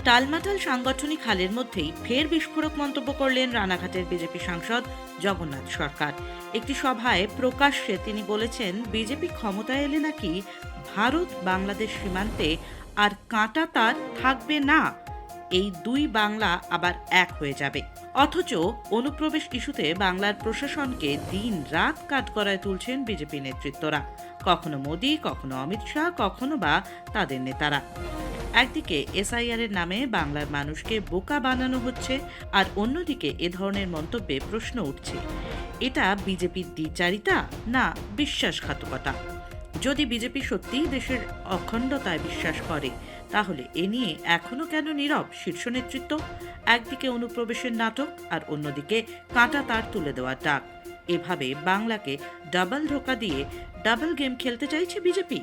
টালমাটাল সাংগঠনিক হালের মধ্যেই ফের বিস্ফোরক মন্তব্য করলেন রানাঘাটের বিজেপি সাংসদ জগন্নাথ সরকার। একটি সভায় প্রকাশ্যে তিনি বলেছেন, বিজেপি ক্ষমতায় এলে নাকি ভারত বাংলাদেশ সীমান্তে আর কাঁটা তার থাকবে না, এই দুই বাংলা আবার এক হয়ে যাবে। অথচ অনুপ্রবেশ ইস্যুতে বাংলার প্রশাসনকে দিন রাত কাঠগড়ায় তুলছেন বিজেপি নেতৃত্বরা, কখনো মোদী, কখনো অমিত শাহ, কখনো বা তাদের নেতারা। একদিকে এসআইআর এর নামে বাংলার মানুষকে বোকা বানানো হচ্ছে, আর অন্যদিকে এ ধরনের মন্তব্যে প্রশ্ন উঠছে, এটা বিজেপির দ্বিচারিতা না বিশ্বাসঘাতকতা? যদি বিজেপি সত্যিই দেশের অখণ্ডতায় বিশ্বাস করে, তাহলে এ নিয়ে এখনো কেন নীরব শীর্ষ নেতৃত্ব? একদিকে অনুপ্রবেশের নাটক, আর অন্যদিকে কাঁটা তার তুলে দেওয়ার ডাক। এভাবে বাংলাকে ডাবল ধোঁকা দিয়ে ডাবল গেম খেলতে চাইছে বিজেপি।